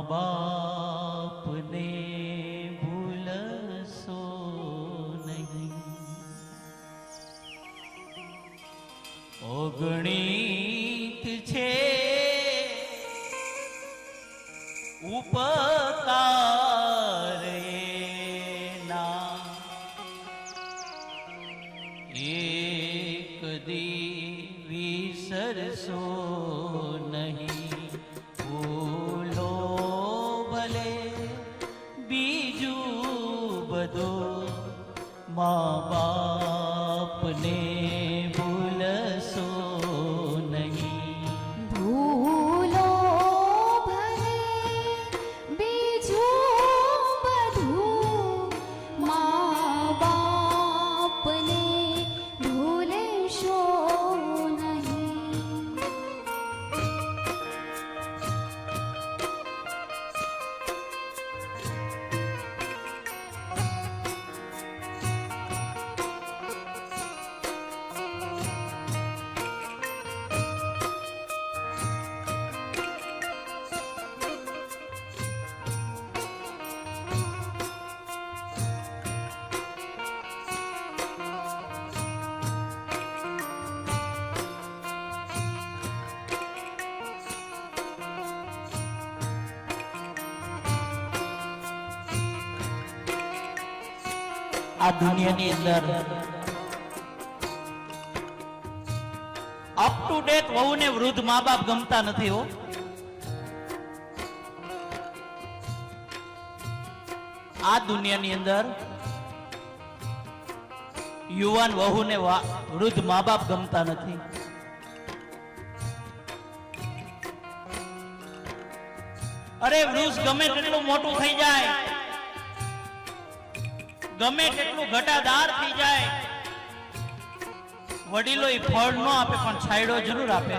बाप ने भूलसो नहीं। अगणित छे उपकार एना, एक दी विसरसो नहीं। भूलो भले बीजू बधो, माँ बाप ने भूलसो नहीं। भूलो भले बीजू बधु, माँ बाप ने भूलशो नहीं। આ દુનિયાની અંદર અપ ટુ ડેટ વહુને વૃદ્ધ મા બાપ ગમતા નથી હો. આ દુનિયાની અંદર યુવાન વહુને વૃદ્ધ મા બાપ ગમતા નથી. અરે વૃક્ષ ગમે તેટલું મોટું થઈ જાય, ગમે તેટલું ઘટાદાર થઈ જાય, વડીલો એ ફળ ન આપે પણ છાંયડો જરૂર આપે.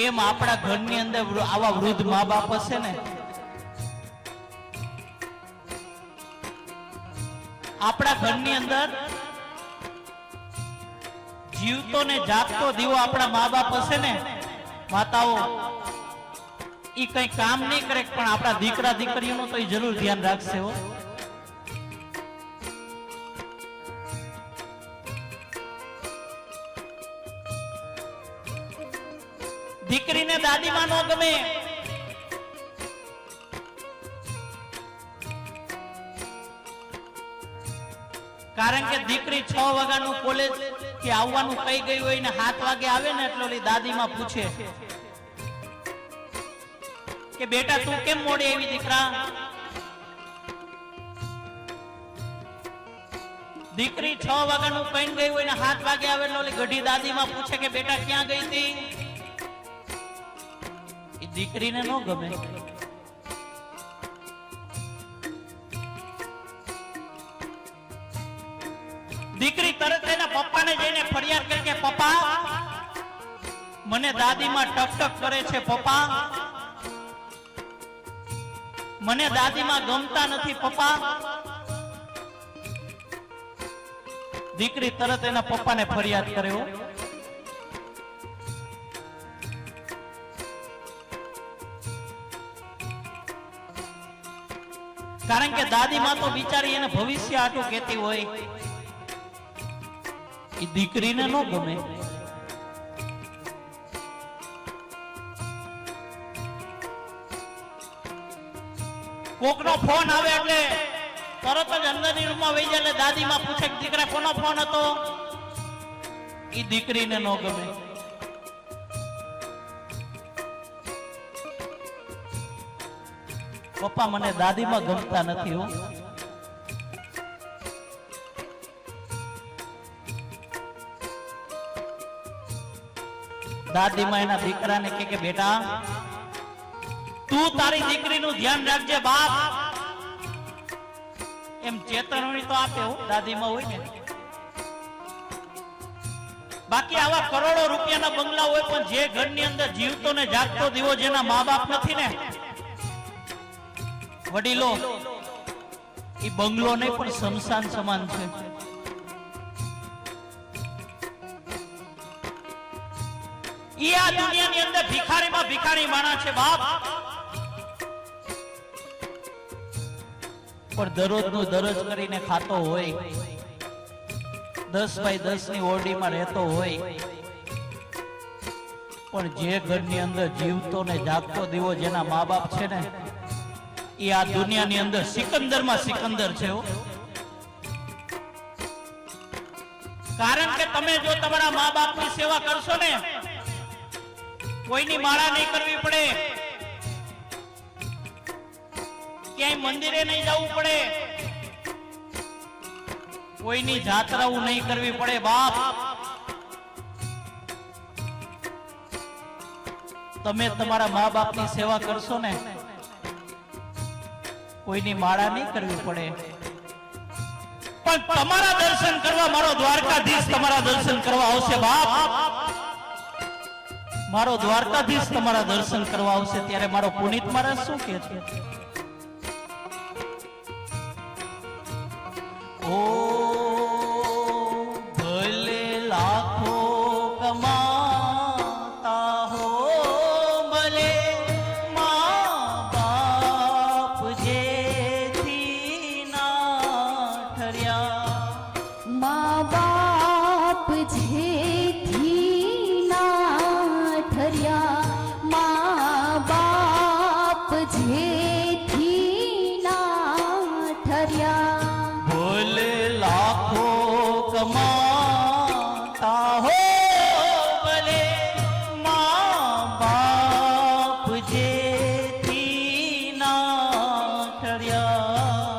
એમ આપણા ઘરની અંદર આવા વૃદ્ધ મા બાપ હશે ને, આપણા ઘરની અંદર જીવતો ને જાગતો દીવો આપણા મા બાપ હશે ને, માતાઓ ઈ કઈ કામ નહીં કરે પણ આપણા દીકરા દીકરીઓનું તો જરૂર ધ્યાન રાખશે હો. દીકરીને દાદીમાં નો ગમે, કારણ કે દીકરી 6 વાગ્યાનું કોલેજ કે આવવાનું કહી ગઈ હોય ને 7 વાગે આવે ને એટલે ઓલી દાદીમાં પૂછે કે બેટા તું કેમ મોડી આવી દીકરા. દીકરી 6 વાગ્યાનું કઈ ગઈ હોય ને 7 વાગે આવે એટલે ઓલી ગઢી દાદીમાં પૂછે કે બેટા ક્યાં ગઈ હતી. એ દીકરીને ન ગમે. દીકરી તરત એના પપ્પાને જઈને ફરિયાદ કરે કે પપ્પા મને દાદીમાં ટક ટક કરે છે, પપ્પા મને દાદીમાં ગમતા નથી પપ્પા. દીકરી તરત એના પપ્પાને ફરિયાદ કર્યો. કારણ કે દાદીમાં તો બિચારી એને ભવિષ્ય આટું કહેતી હોય, એ દીકરીને ન ગમે. કોકનો ફોન આવે એટલે તરત જ અંદરની રૂમમાં વહી જાય એટલે દાદીમાં પૂછે કે દીકરા કોનો ફોન હતો. એ દીકરીને ન ગમે. પપ્પા મને દાદીમાં ગમતા નથી હો. દાદીમાં એના દીકરાને કે બેટા તું તારી દીકરીનું ધ્યાન રાખજે બાપ. એમ ચેતવણી તો આપે હો દાદીમાં હોય ને. બાકી આવા કરોડો રૂપિયાના બંગલા હોય પણ જે ઘરની અંદર જીવતો ને જાગતો દીવો જેના મા બાપ નથી ને, વડીલો, એ બંગલો નહીં પણ શમશાન સમાન છે. ઈ આ દુનિયાની અંદર ભિખારીમાં ભિખારી માણસ છે બાપ. પણ દરરોજનું દરરોજ કરીને ખાતો હોય, 10 બાય 10 ની ઓરડીમાં રહેતો હોય, પણ જે ઘરની અંદર જીવતો ને જાગતો દીવો જેના મા બાપ છે ને, એ આ દુનિયાની અંદર સિકંદરમાં સિકંદર છે હો. કારણ કે તમે જો તમારા મા બાપની સેવા કરશો ને, કોઈની માળા નહીં કરવી પડે, ક્યાંય મંદિરે નહીં જવું પડે, કોઈની જાત્રાઓ નહીં કરવી પડે બાપ. તમે તમારા મા બાપની સેવા કરશો ને, કોઈની માળા નહીં કરવી પડે, પણ તમારા દર્શન કરવા મારો દ્વારકાધીશ તમારા દર્શન કરવા આવશે બાપ. મારો દ્વારકાધીશ તમારા દર્શન કરવા આવશે ત્યારે મારો પુનિત મહારાજ શું કહે છે? ઓ ભલે લાખો કમાતા હો, ભલે મા બાપ જેથી ના ઠર્યા, મા બાપ જેથી ના ઠર્યા, મા બાપ જેથી ના ઠર્યા. ભલે લાખો કમાતા હો, ભલે મા બાપ જેથી ના ઠર્યા,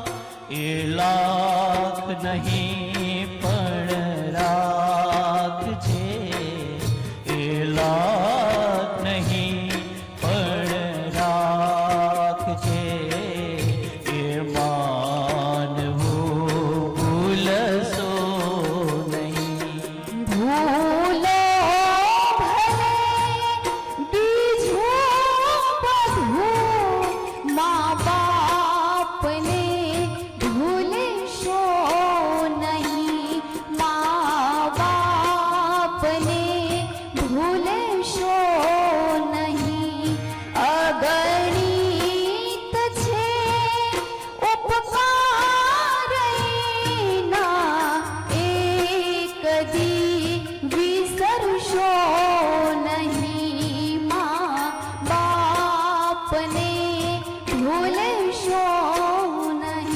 એ લાખ નહીં પણ રાખજે, એ લાખ નહીં પણ રાખજે, એ માનવું ભૂલશો નહીં. ભૂલો ભલે બીજું બધું, મા બાપને ભૂલશો નહીં, મા બાપને ભૂલશો નહીં. અગણિત છે ઉપકાર એના, એક દી વિસરશો નહીં, મા બાપને ભૂલશો નહીં.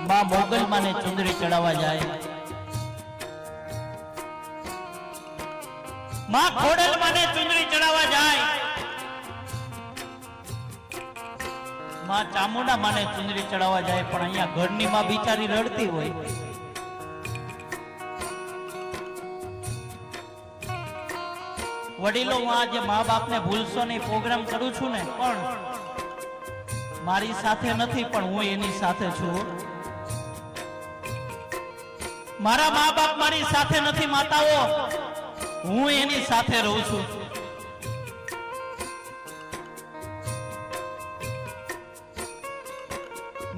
માં મોગલ માને ચુંદડી ચડાવવા જાય, માં ખોડલ માને ચુંદડી ચડાવવા જાય, માં ચામુંડા માને ચુંદડી ચડાવવા જાય, પણ અહીંયા ઘરની માં બિચારી રડતી હોય. વડીલો, હું આજે મા બાપને ભૂલશો નહીં પ્રોગ્રામ કરું છું ને, પણ મારી સાથે નથી, પણ હું એની સાથે છું. મારા મા બાપ મારી સાથે નથી માતાઓ, હું એની સાથે રહું છું.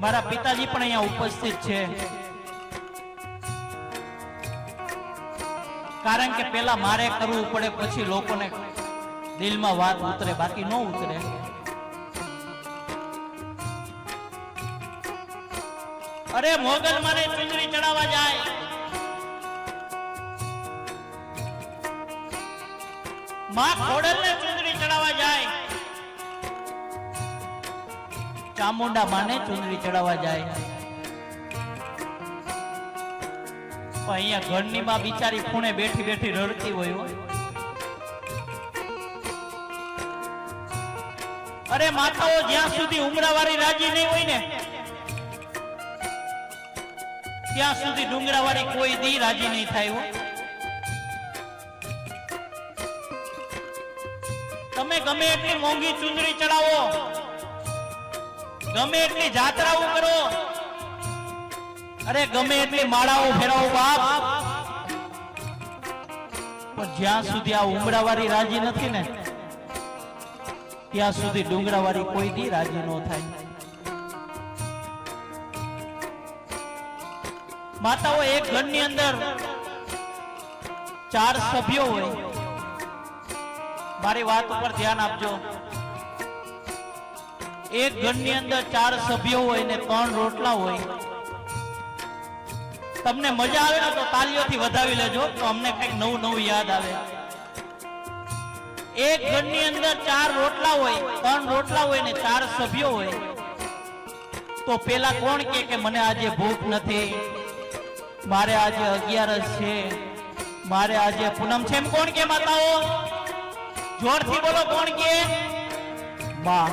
મારા પિતાજી પણ અહીંયા ઉપસ્થિત છે, કારણ કે પેલા મારે કરવું પડે, પછી લોકોને દિલમાં વાત ઉતરે, બાકી ન ઉતરે. અરે મોગલ માને ચુંદડી ચડાવવા જાય, માં ખોડલ ને ચુંદડી ચડાવવા જાય, ચામુંડા માને ચુંદડી ચડાવવા જાય, પણ અહીંયા ઘરની માં બિચારી ખૂણે બેઠી બેઠી રડતી હોય. અરે માતાઓ જ્યાં સુધી ઉમરાવાળી રાજી નહીં હોય ને ત્યાં સુધી ડુંગરાવાળી કોઈ દી રાજી નહીં થાય હો. તમે ગમે એટલી મોંઘી ચુંદડી ચડાવો, ગમે એટલી જાત્રાઓ કરો, અરે ગમે એટલી માળાઓ ફેરાવો બાપ, પણ જ્યાં સુધી આ ઉમરાવાળી રાજી નથી ને ત્યાં સુધી ડુંગરાવાળી કોઈ દી રાજી ન થાય. માતાઓ એક ઘરની અંદર 4 સભ્યો હોય. મારી વાત ઉપર ધ્યાન આપજો. એક ઘરની અંદર 4 સભ્યો હોય ને 3 રોટલા હોય. તમને મજા આવે ને તો તાલીઓથી વધાવી લેજો તો અમને કંઈક નવું નવું યાદ આવે. એક ઘરની અંદર 4 રોટલા હોય, 3 રોટલા હોય ને 4 સભ્યો હોય તો પેલા કોણ કે મને આજે ભૂખ નથી, મારે આજે 11 છે, મારે આજે પૂનમ છે, એમ કોણ કે માતાઓ? જોરથી બોલો કોણ કે? માં.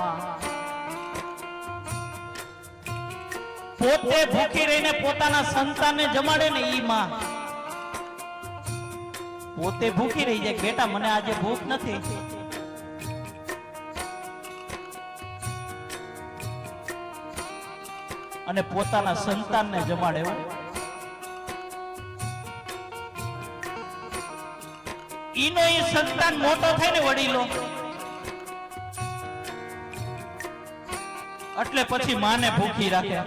પોતે ભૂખી રહીને પોતાના સંતાનને જમાડે ને ઈ માં. પોતે ભૂખી રહી જાય, બેટા મને આજે ભૂખ નથી, અને પોતાના સંતાનને જમાડે. ઈનો ઈ સંતાન મોટો થાય ને વડીલો એટલે પછી માને ભૂખી રાખે.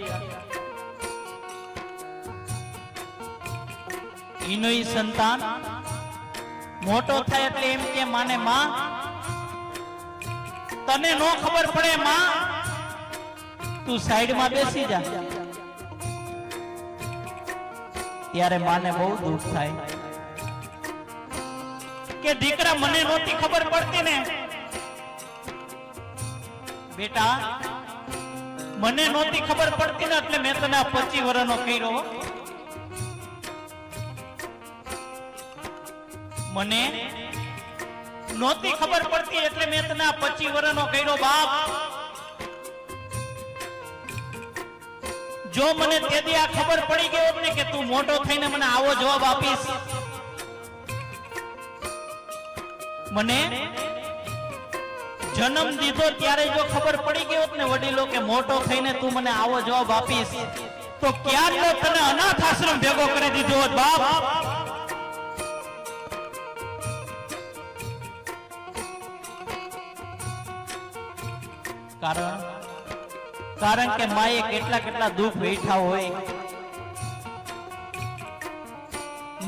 ઈનો ઈ સંતાન મોટો થાય એટલે એમ કે માને માં તને નો ખબર પડે માં, તું સાઈડમાં બેસી જા. ત્યારે માને બહુ દુઃખ થાય કે દીકરા મને નહોતી ખબર પડતી ને, બેટા મને નહોતી ખબર પડતી ને એટલે મેં તને 25 વર્ષનો કર્યો. મને નહોતી ખબર પડતી એટલે મેં તને 25 વર્ષનો કર્યો બાપ. જો મને તેથી આ ખબર પડી ગઈ હોત ને કે તું મોટો થઈને મને આવો જવાબ આપીશ, મને જન્મ દીધો ત્યારે જો ખબર પડી ગઈ હોત ને વડીલો કે મોટો થઈને તું મને આવો જવાબ આપીશ તો ક્યારનો તને અનાથ આશ્રમ ભેગો કરી દીધો હોત બાપ. કારણ કે માએ કેટલા કેટલા દુઃખ વેઠા હોય.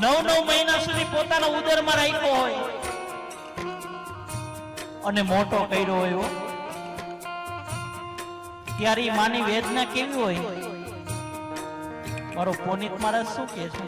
9 મહિના સુધી પોતાના ઉદરમાં રાખ્યો હોય અને મોટો કર્યો હોય. ત્યારે માની વેદના કેવી હોય? મારો પુનિત મહારાજ શું કહે છે?